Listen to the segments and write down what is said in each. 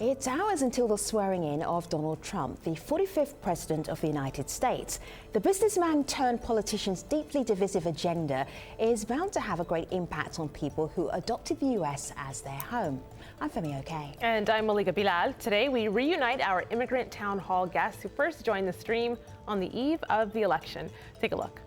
It's hours until the swearing-in of Donald Trump, the 45th President of the United States. The businessman turned politician's deeply divisive agenda is bound to have a great impact on people who adopted the US as their home. I'm Femi Okay. And I'm Malika Bilal. Today we reunite our Immigrant Town Hall guests who first joined the stream on the eve of the election. Take a look.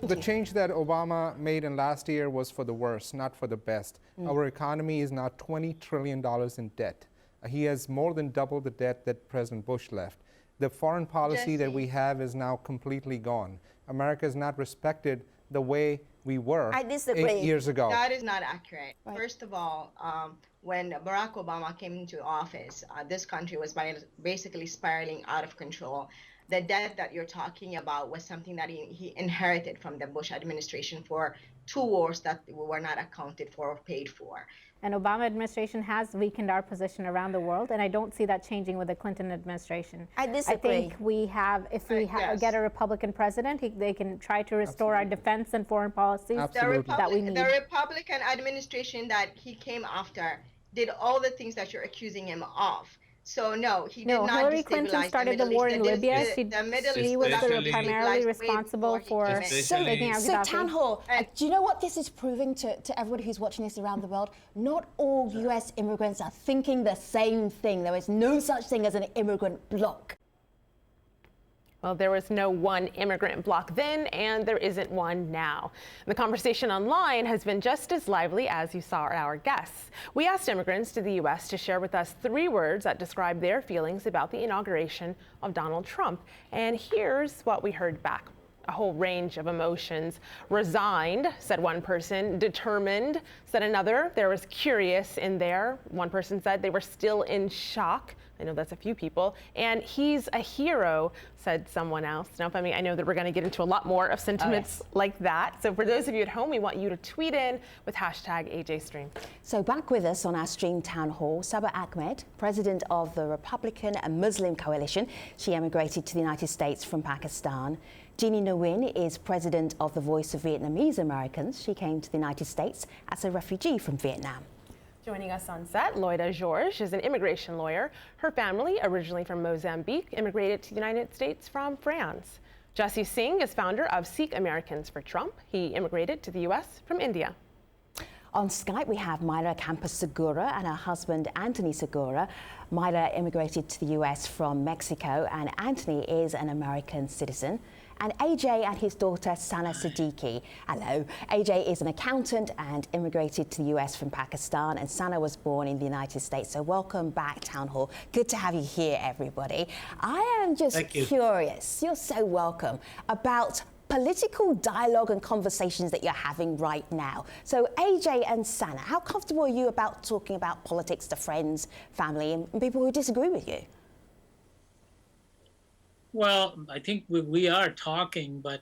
The change that Obama made in last year was for the worse, not for the best. Our economy is now $20 trillion in debt. He has more than doubled the debt that President Bush left. The foreign policy that we have is now completely gone. America is not respected the way we were 8 years ago. That is not accurate. Right. First of all, when Barack Obama came into office, this country was basically spiraling out of control. The debt that you're talking about was something that he inherited from the Bush administration for 2 wars that were not accounted for or paid for. And Obama administration has weakened our position around the world, and I don't see that changing with the Clinton administration. I disagree. I think we have, if we get a Republican president, they can try to restore our defense and foreign policies that we need. The Republican administration that he came after did all the things that you're accusing him of. So no, he did not Hillary Clinton started the war in Libya. She was primarily responsible for taking out Gaddafi. So Town Hall, do you know what this is proving to everybody who's watching this around the world? Not all US immigrants are thinking the same thing. There is no such thing as an immigrant bloc. Well, there was no one immigrant bloc then, and there isn't one now. The conversation online has been just as lively as you saw our guests. We asked immigrants to the U.S. to share with us 3 words that describe their feelings about the inauguration of Donald Trump. And here's what we heard back. A whole range of emotions. Resigned, said one person. Determined, said another. There was curious in there. One person said they were still in shock. I know that's a few people. And he's a hero, said someone else. Now, I know that we're going to get into a lot more of sentiments like that. So for those of you at home, we want you to tweet in with #AJStream. So back with us on our stream town hall, Saba Ahmed, president of the Republican and Muslim Coalition. She emigrated to the United States from Pakistan. Jeannie Nguyen is president of the Voice of Vietnamese Americans. She came to the United States as a refugee from Vietnam. Joining us on set, Loida George is an immigration lawyer. Her family, originally from Mozambique, immigrated to the United States from France. Jesse Singh is founder of Sikh Americans for Trump. He immigrated to the U.S. from India. On Skype, we have Myra Campos Segura and her husband, Anthony Segura. Myra immigrated to the U.S. from Mexico, and Anthony is an American citizen. And AJ and his daughter, Sana Siddiqui. Hello. AJ is an accountant and immigrated to the US from Pakistan, and Sana was born in the United States. So welcome back, Town Hall. Good to have you here, everybody. I am just curious, you're so welcome, about political dialogue and conversations that you're having right now. So AJ and Sana, how comfortable are you about talking about politics to friends, family, and people who disagree with you? Well, I think we are talking, but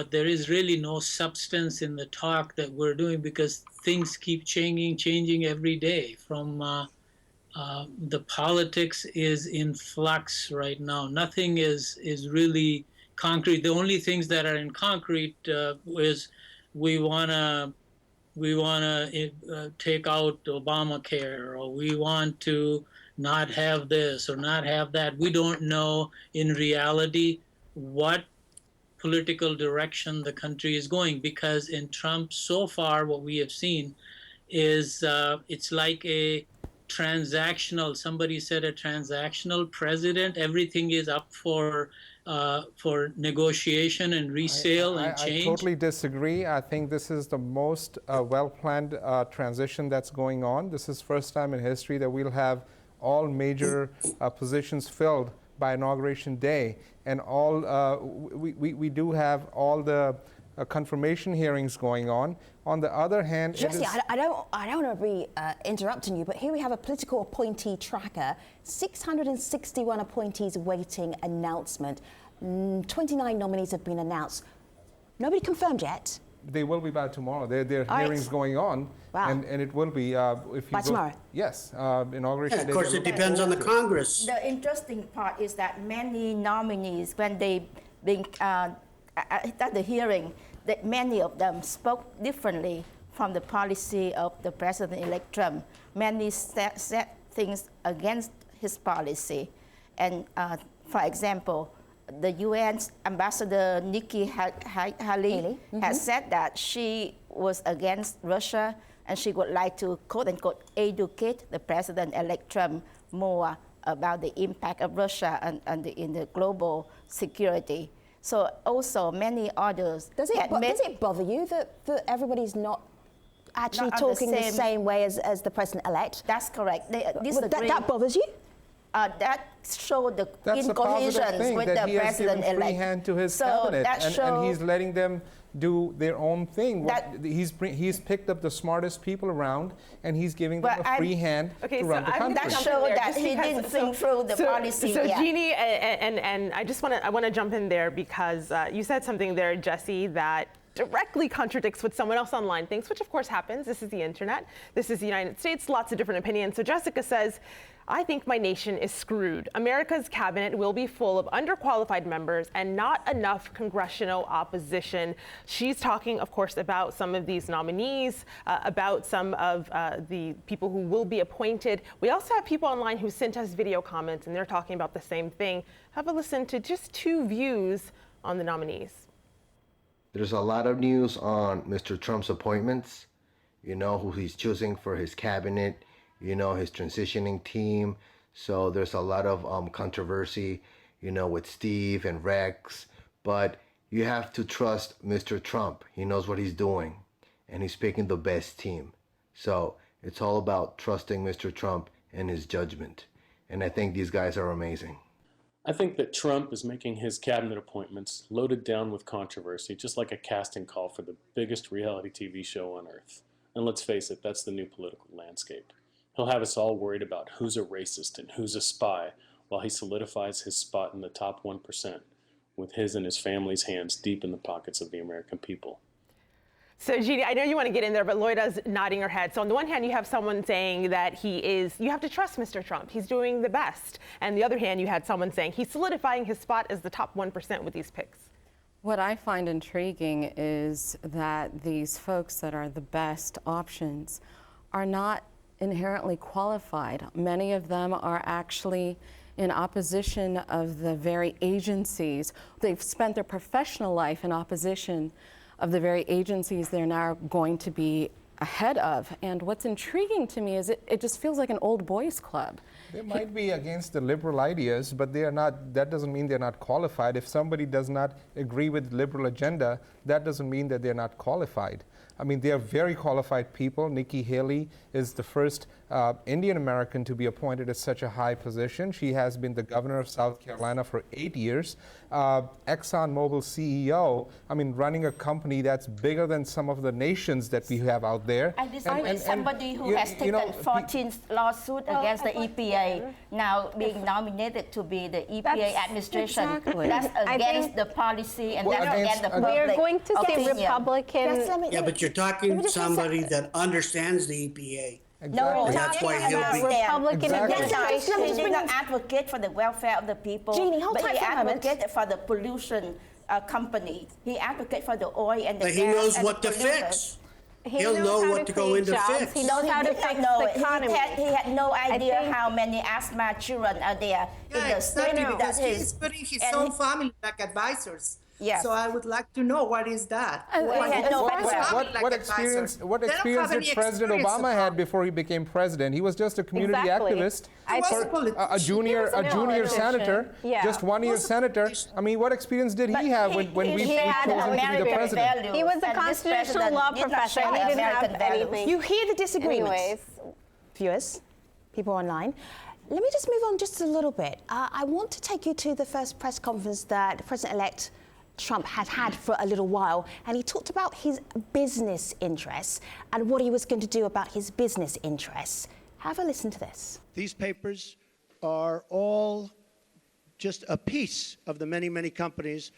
there is really no substance in the talk that we're doing because things keep changing every day. From the politics is in flux right now. Nothing is really concrete. The only things that are in concrete is we wanna take out Obamacare, or we want to not have this or not have that. We don't know in reality what political direction the country is going, because in Trump so far what we have seen is it's like a transactional, somebody said a transactional president. Everything is up for negotiation and resale and change. I totally disagree. I think this is the most well-planned transition that's going on. This is first time in history that we'll have all major positions filled by Inauguration Day, and all we do have all the confirmation hearings going on. On the other hand, Jesse, I don't want to be interrupting you, but here we have a political appointee tracker, 661 appointees waiting announcement. 29 nominees have been announced. Nobody confirmed yet. They will be by tomorrow. There are hearings going on, and it will be if you by tomorrow. Yes, inauguration. Of course, it depends on the Congress. The interesting part is that many nominees, when they been at the hearing, that many of them spoke differently from the policy of the President-elect Trump. Many said things against his policy. And for example, the UN Ambassador Nikki Haley has said that she was against Russia and she would like to, quote unquote, educate the President-elect Trump more about the impact of Russia in the global security. So also many others. Does it bother you that everybody's not actually talking the same way as the President-elect? That's correct. That bothers you? That showed the That's incoherence with the President-elect. He has given free hand to his cabinet, and he's letting them do their own thing. He's picked up the smartest people around, and he's giving them a free hand to run the country. That showed that he didn't think through the policy So yet. Jeannie, and I want to jump in there because you said something there, Jesse, that directly contradicts what someone else online thinks, which of course happens. This is the internet. This is the United States. Lots of different opinions. So Jessica says, I think my nation is screwed. America's cabinet will be full of underqualified members and not enough congressional opposition. She's talking, of course, about some of these nominees, about some of the people who will be appointed. We also have people online who sent us video comments, and they're talking about the same thing. Have a listen to just two views on the nominees. There's a lot of news on Mr. Trump's appointments, you know, who he's choosing for his cabinet, you know, his transitioning team. So there's a lot of controversy, you know, with Steve and Rex. But you have to trust Mr. Trump. He knows what he's doing, and he's picking the best team. So it's all about trusting Mr. Trump and his judgment. And I think these guys are amazing. I think that Trump is making his cabinet appointments loaded down with controversy, just like a casting call for the biggest reality TV show on earth. And let's face it, that's the new political landscape. He'll have us all worried about who's a racist and who's a spy while he solidifies his spot in the top 1%, with his and his family's hands deep in the pockets of the American people. So, Jeannie, I know you want to get in there, but Loida's nodding her head. So on the one hand, you have someone saying that you have to trust Mr. Trump. He's doing the best. And on the other hand, you had someone saying he's solidifying his spot as the top 1% with these picks. What I find intriguing is that these folks that are the best options are not inherently qualified. Many of them are actually in opposition of the very agencies. They've spent their professional life in opposition of the very agencies they're now going to be ahead of. And what's intriguing to me is it just feels like an old boys club. They might be against the liberal ideas, but they are not. That doesn't mean they're not qualified. If somebody does not agree with the liberal agenda, that doesn't mean that they're not qualified. I mean, they are very qualified people. Nikki Haley is the first Indian American to be appointed at such a high position. She has been the governor of South Carolina for 8 years. ExxonMobil CEO, I mean, running a company that's bigger than some of the nations that we have out there. And this is somebody who has taken 14th lawsuit against the EPA, now being nominated to be the EPA administration. Exactly. That's against the policy and that's against the public We're going to see opinion. Republican. Yeah, but you're talking somebody that understands the EPA. No, that's why he'll be Republican administration. He did not advocate for the welfare of the people, Jeannie, hold but tight he for a moment. advocated for the pollution company. He advocated for the oil and the But gas he knows and what the to polluters. fix. He He'll knows know how what to go create in to jobs. fix. He knows how to fix the economy. He had no idea think- how many asthma children are there in Yeah, the exactly, state because that he's putting his and own family like advisors. Yes. So I would like to know what is that? he had no background. What experience did President Obama had before he became president? He was just a community activist, a junior senator, just 1 year senator. I mean, what experience did he have when we chose him to be the president? He was a constitutional law professor. He didn't have anything. You hear the disagreements. Anyways. Viewers, people online. Let me just move on just a little bit. I want to take you to the first press conference that President-elect Trump had for a little while, and he talked about his business interests and what he was going to do about his business interests. Have a listen to this. These papers are all just a piece of the many, many companies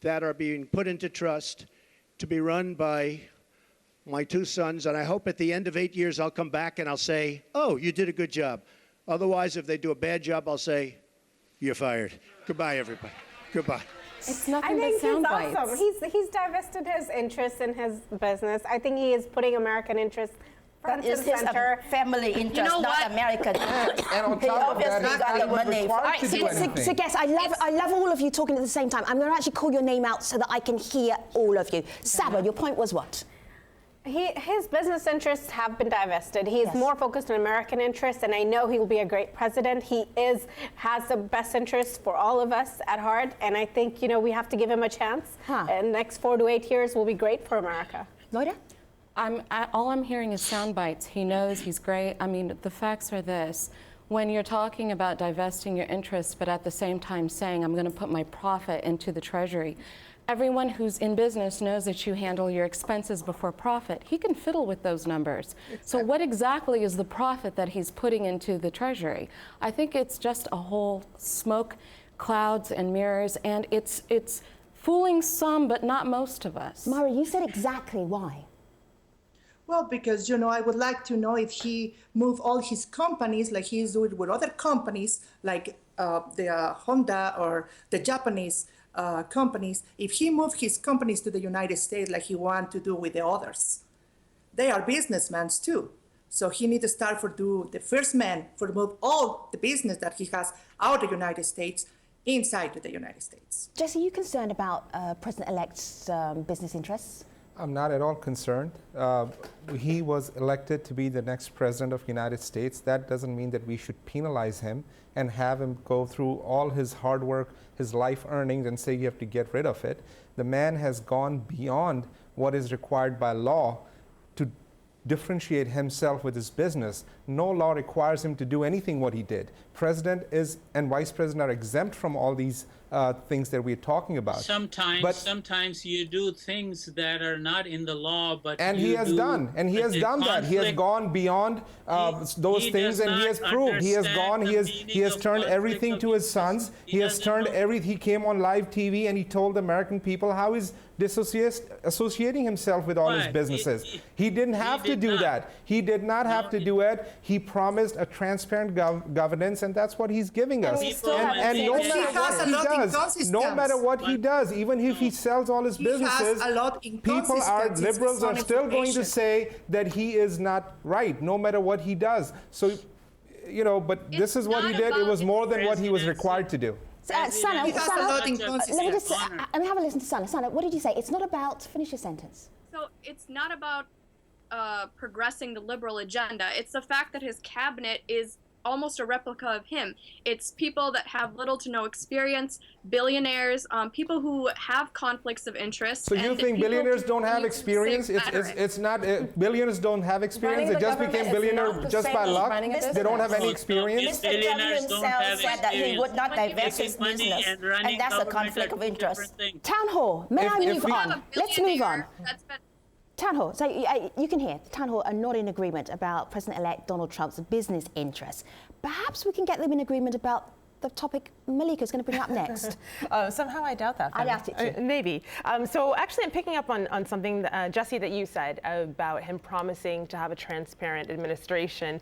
that are being put into trust to be run by my two sons, and I hope at the end of 8 years I'll come back and I'll say, oh, you did a good job. Otherwise, if they do a bad job, I'll say, you're fired. Goodbye, everybody. Goodbye. It's nothing I think but sound he's awesome. bites. He's divested his interest in his business. I think he is putting American interests front It's and his center. family interest, You know not what? American interest. And on He top of obviously that, got the money. required to do So anything. guess, I love all of you talking at the same time. I'm going to actually call your name out so that I can hear all of you. Saba, your point was what? His business interests have been divested. He's more focused on American interests, and I know he will be a great president. He has the best interests for all of us at heart, and I think we have to give him a chance. And the next 4 to 8 years will be great for America. Loida? All I'm hearing is sound bites. He knows he's great. I mean, the facts are this. When you're talking about divesting your interests, but at the same time saying, I'm going to put my profit into the Treasury, everyone who's in business knows that you handle your expenses before profit. He can fiddle with those numbers. So what exactly is the profit that he's putting into the Treasury? I think it's just a whole smoke, clouds, and mirrors, and it's fooling some, but not most of us. Myra, you said exactly why. Well, because, I would like to know if he moved all his companies like he's doing with other companies, like the Honda or the Japanese companies, if he moved his companies to the United States like he wanted to do with the others. They are businessmen too. So he needs to start do the first man for move all the business that he has out of the United States inside of the United States. Jesse, are you concerned about President-elect's business interests? I'm not at all concerned. He was elected to be the next president of the United States. That doesn't mean that we should penalize him and have him go through all his hard work, his life earnings, and say you have to get rid of it. The man has gone beyond what is required by law to differentiate himself with his business. No law requires him to do anything what he did. President and vice president are exempt from all these things that we're talking about. Sometimes you do things that are not in the law, but he has done that. He has gone beyond those things, and he has proved. He has turned everything to his sons. He has turned everything. He came on live TV and he told the American people how he's associating himself with all his businesses. He didn't have to do that. He did not have to do it. He promised a transparent governance, and that's what he's giving us. No matter what he does, even if he sells all his businesses, liberals are still going to say that he is not right, no matter what he does. So, but this is what he did. It was more than what he was required to do. Sana, let me have a listen to Sana. Sana, what did you say? It's not about, finish your sentence. So it's not about progressing the liberal agenda. It's the fact that his cabinet is almost a replica of him. It's people that have little to no experience, billionaires, people who have conflicts of interest. So you think billionaires don't have experience? It's not, billionaires don't have experience. They just became billionaires just by luck. They don't have any experience. Mr. Trump himself said that he would not divest his business, and that's a conflict of interest. Town Hall, may I move on? Let's move on. Town Hall, so you can hear, the Town Hall are not in agreement about President-elect Donald Trump's business interests. Perhaps we can get them in agreement about the topic Malika's going to bring up next. Somehow I doubt that. I doubt it too. Maybe. So actually I'm picking up on something, Jesse, that you said about him promising to have a transparent administration.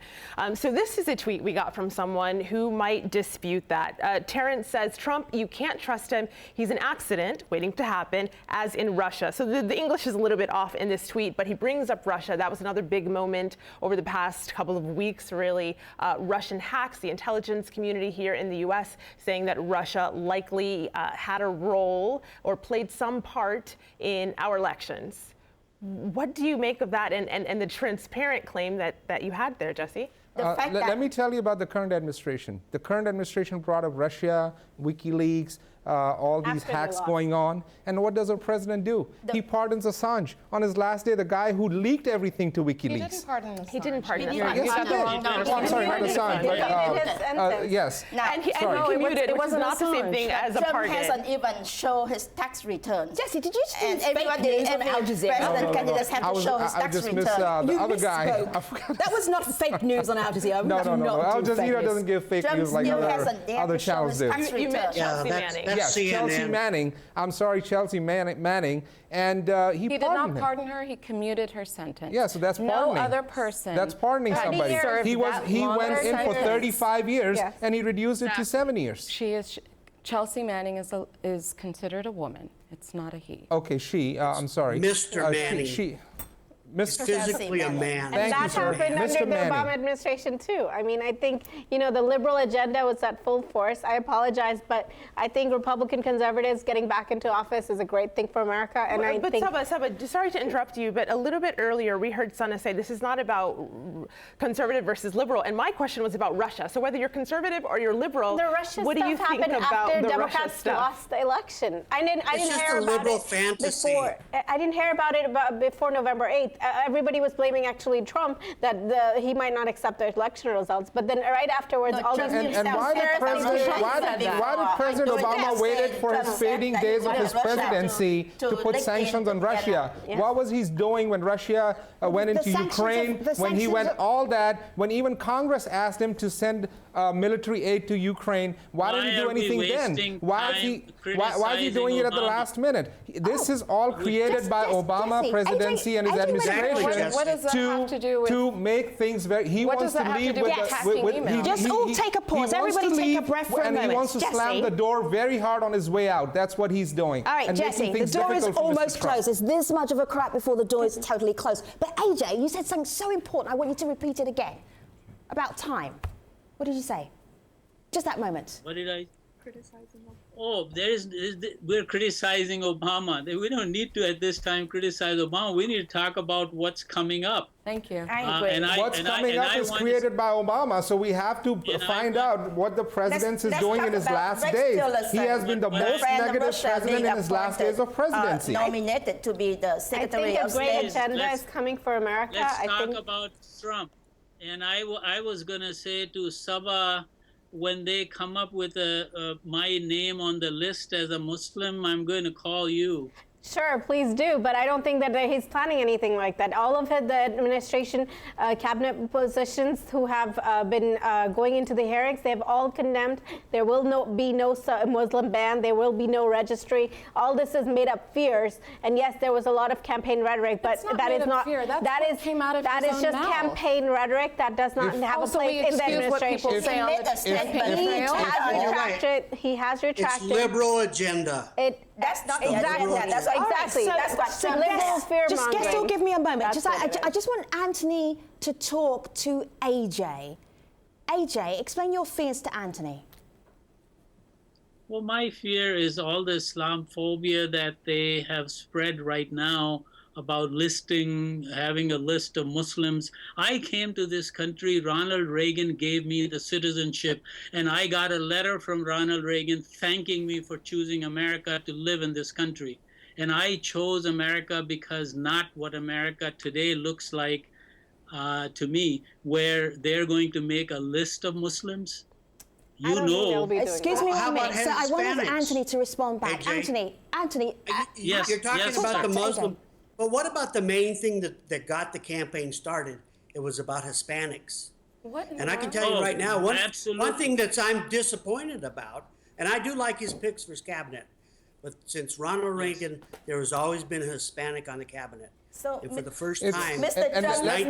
So this is a tweet we got from someone who might dispute that. Terrence says, Trump, you can't trust him. He's an accident waiting to happen, as in Russia. So the English is a little bit off in this tweet, but he brings up Russia. That was another big moment over the past couple of weeks, really. Russian hacks, the intelligence community here in the U.S. saying that Russia likely had a role or played some part in our elections. What do you make of that and the transparent claim that you had there, Jesse? Let me tell you about the current administration. The current administration brought up Russia, WikiLeaks, all these hacks going on. And what does our president do? He pardons Assange. On his last day, the guy who leaked everything to WikiLeaks. He didn't pardon Assange. He didn't pardon Assange. Yes, he did. I'm sorry, not Assange. Yes. And he commuted, which is not the same thing as a pardon. Trump hasn't even show his tax returns. Jesse, did you just and every Al Jazeera president candidates have to show his tax returns. The other guy. That was not fake news on Al Jazeera. No. Al Jazeera doesn't give fake news like other channels do. You meant Chelsea Manning. Yes, Chelsea Manning. I'm sorry, Chelsea Manning. And he did not pardon her. He commuted her sentence. Yeah, so that's pardoning. No other person. That's pardoning somebody. He went in for 35 years, and he reduced it to 7 years. Chelsea Manning is considered a woman. It's not a he. Okay, she. I'm sorry. Mr. Manning. He's physically a man. And that happened under the Obama administration too. I mean, I think, you know, the liberal agenda was at full force. I apologize, but I think Republican conservatives getting back into office is a great thing for America. And I think Saba, sorry to interrupt you, but a little bit earlier we heard Sana say this is not about conservative versus liberal, and my question was about Russia. So whether you're conservative or you're liberal, what do you think about the Democrats Russia stuff? lost the election? I didn't hear a about liberal it fantasy. before. I didn't hear about it before November 8th. Everybody was blaming actually Trump that he might not accept the election results. But then right afterwards, all these and why did President Obama waited for his fading days of his presidency to put sanctions on Russia? What was he doing when Russia went into Ukraine? When he went all that? When even Congress asked him to send military aid to Ukraine? Why didn't he do anything then? Why is he doing it at the last minute? This is all created by Obama presidency and his administration to make things very. He wants to leave with just all take a pause. Everybody take a breath for a moment. And he wants to slam the door very hard on his way out. That's what he's doing. All right, Jesse, the door is almost closed. There's this much of a crack before the door is totally closed. But AJ, you said something so important. I want you to repeat it again. About time. What did you say? Just that moment. What did I? Criticizing him. Oh, we're criticizing Obama. We don't need to at this time criticize Obama. We need to talk about what's coming up. Thank you. What's coming up is created by Obama, so we have to find out what the president is doing in his last days. He has been the most negative president in his last days of presidency. Nominated to be the Secretary of State. I think a great agenda is coming for America. Let's talk about Trump. And I was going to say to Saba, when they come up with my name on the list as a Muslim, I'm going to call you. Sure, please do, but I don't think that he's planning anything like that. All of the administration cabinet positions who have been going into the hearings, they've all condemned. There will be no Muslim ban. There will be no registry. All this is made up fears. And yes, there was a lot of campaign rhetoric, but that is not. That is just campaign rhetoric. That does not have a place in the administration. He has retracted. It's liberal agenda. That's not exactly. That's exactly. That's what so liberal fear just give me a moment. I just want Anthony to talk to AJ. AJ, explain your fears to Anthony. Well, my fear is all the Islamophobia that they have spread right now about having a list of Muslims. I came to this country, Ronald Reagan gave me the citizenship, and I got a letter from Ronald Reagan thanking me for choosing America to live in this country. And I chose America because not what America today looks like to me, where they're going to make a list of Muslims. Excuse me 1 minute. So I wanted Anthony to respond back. AJ. Anthony. Yes. You're talking about the Muslim. But what about the main thing that got the campaign started? It was about Hispanics. And I can tell you right now, one thing that I'm disappointed about, and I do like his picks for his cabinet, but since Ronald Reagan, there has always been a Hispanic on the cabinet. So, and for the first time, let me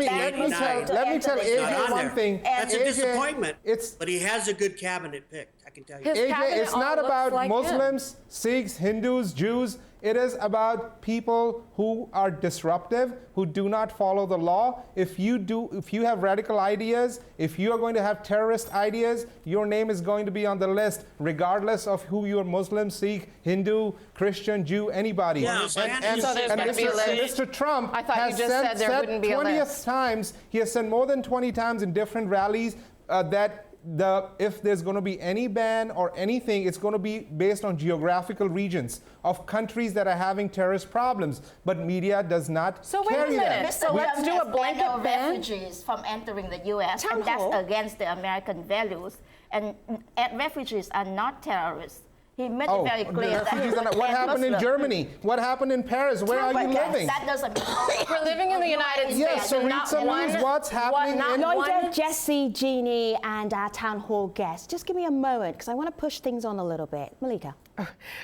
tell AJ one thing. That's a disappointment. But he has a good cabinet pick, I can tell you. AJ, it's not about Muslims, Sikhs, Hindus, Jews. It is about people who are disruptive, who do not follow the law. If you have radical ideas, if you are going to have terrorist ideas, your name is going to be on the list, regardless of who you are, Muslim, Sikh, Hindu, Christian, Jew, anybody. Yeah, and Mr. Trump has said 20 times, he has said more than 20 times in different rallies that if there's going to be any ban or anything, it's going to be based on geographical regions of countries that are having terrorist problems. But media does not carry that. So let's do a blanket ban. Refugees from entering the U.S. and that's against the American values. And refugees are not terrorists. He made it very clear. What happened in Germany? What happened in Paris? Where are you living? That doesn't mean we're living in the United States. Yes, so read some news. What's happening in Jesse, Jeannie, and our town hall guest. Just give me a moment, because I want to push things on a little bit. Malika.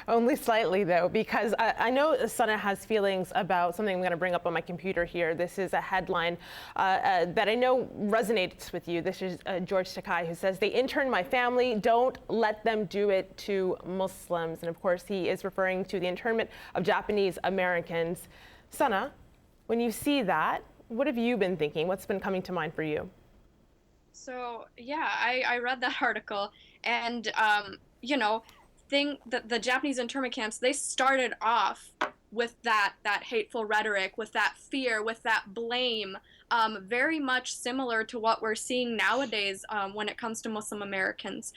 Only slightly, though, because I know Sana has feelings about something I'm going to bring up on my computer here. This is a headline that I know resonates with you. This is George Takai, who says, "They interned my family. Don't let them do it to Muslims." And of course, he is referring to the internment of Japanese Americans. Sana, When you see that, what have you been thinking? What's been coming to mind for you? So yeah, I read that article, and you know, the Japanese internment camps, they started off with that hateful rhetoric, with that fear, with that blame, very much similar to what we're seeing nowadays when it comes to Muslim Americans.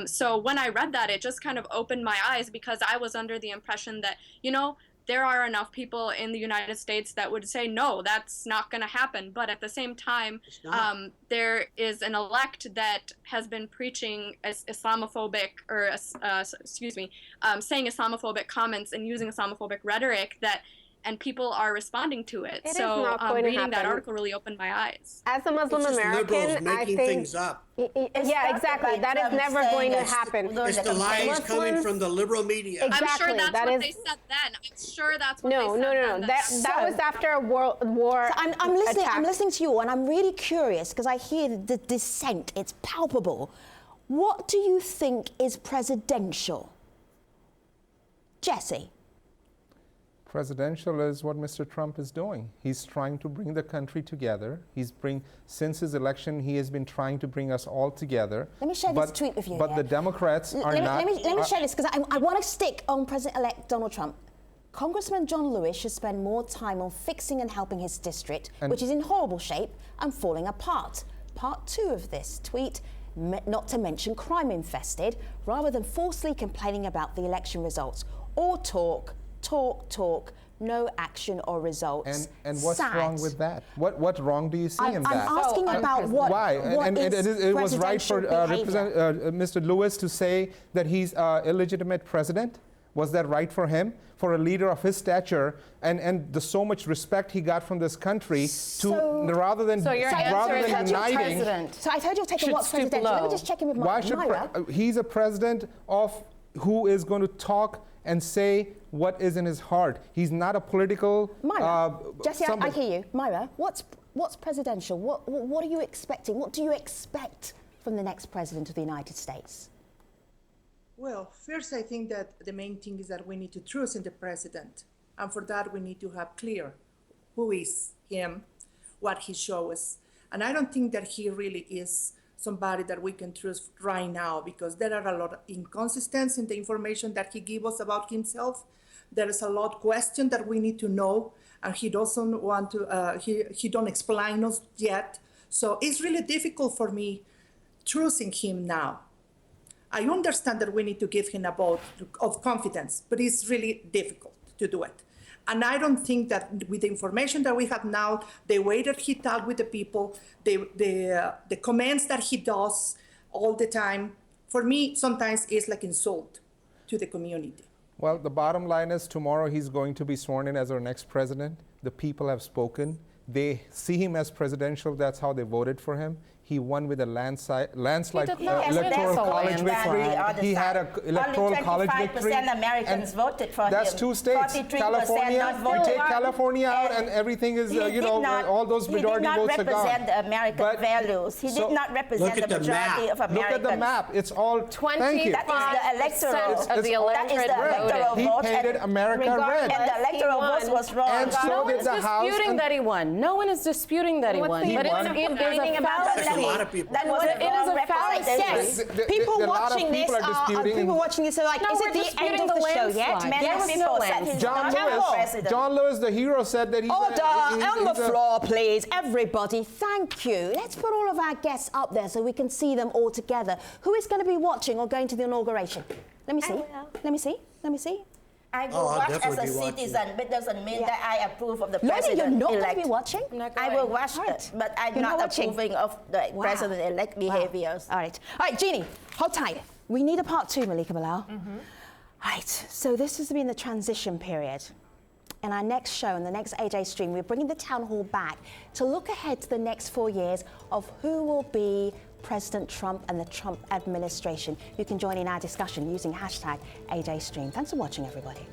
So when I read that, it just kind of opened my eyes, because I was under the impression that, you know, there are enough people in the United States that would say, no, that's not going to happen. But at the same time, there is an elect that has been preaching Islamophobic, or saying Islamophobic comments and using Islamophobic rhetoric, and people are responding to it. It so is not going to reading that happen. article really opened my eyes. As a Muslim American, I think things up. Yeah, exactly. That is never going to happen. It's the lies coming from the liberal media. Exactly. I'm sure that's that what is, they said then. I'm sure that's what no, they said no. then. That was after a war So I'm listening. attack. I'm listening to you, and I'm really curious because I hear the dissent. It's palpable. What do you think is presidential, Jesse? Presidential is what Mr. Trump is doing. He's trying to bring the country together. Since his election, he has been trying to bring us all together. Let me share this tweet with you. But the Democrats are not. Let me share this, because I want to stick on President-elect Donald Trump. Congressman John Lewis should spend more time on fixing and helping his district, which is in horrible shape and falling apart. Part 2 of this tweet, not to mention crime infested, rather than falsely complaining about the election results. Or talk, no action or results. And what's wrong with that? What wrong do you see in that? I'm asking about why. It was right for Mr. Lewis to say that he's illegitimate president? Was that right for him? For a leader of his stature and the so much respect he got from this country, rather than uniting. So I told you to take a what's presidential. Let me just check in with Myra. He's a president who is going to talk and say what is in his heart. He's not a political. Myra, Jesse, I hear you. Myra, what's presidential? What are you expecting? What do you expect from the next president of the United States? Well, first, I think that the main thing is that we need to trust in the president. And for that, we need to have clear who is him, what he shows. And I don't think that he really is somebody that we can trust right now, because there are a lot of inconsistencies in the information that he gives us about himself. There is a lot of questions that we need to know, and he doesn't want to, he don't explain us yet. So it's really difficult for me trusting him now. I understand that we need to give him a vote of confidence, but it's really difficult to do it. And I don't think that with the information that we have now, the way that he talks with the people, the comments that he does all the time, for me, sometimes it's like insult to the community. Well, the bottom line is tomorrow he's going to be sworn in as our next president. The people have spoken. They see him as presidential. That's how they voted for him. He won with a landslide electoral college victory. He had an electoral college victory. Only 25% Americans voted for him. That's 2 states. California, you take California out and everything is, all those majority votes are gone. He did not represent the American values. He did not represent the majority of Americans. Look at the map. It's all, thank you. That is the electoral. Of the electorate He painted America red. And the electoral vote was wrong. And so did the House. No one is disputing that he won. No one is disputing that he won. But it's a lot of people. That was it is a fallacy. Yes. People watching this are like, is it the end of the show yet? Many people said he's not the president. John Lewis, the hero, said that he's Order on the floor, please. Everybody, thank you. Let's put all of our guests up there so we can see them all together. Who is going to be watching or going to the inauguration? Let me see. Let me see. Let me see. I will watch as a citizen, but doesn't mean that I approve of the president-elect. You're not going to be watching? I will watch it, but I'm not approving of the president-elect behaviors. All right, Jeannie, hold tight. We need a part 2, Malika Bilal. Right, so this has been the transition period. In our next show, in the next AJ stream, we're bringing the town hall back to look ahead to the next 4 years of who will be President Trump and the Trump administration. You can join in our discussion using hashtag AJ Stream. Thanks for watching, everybody.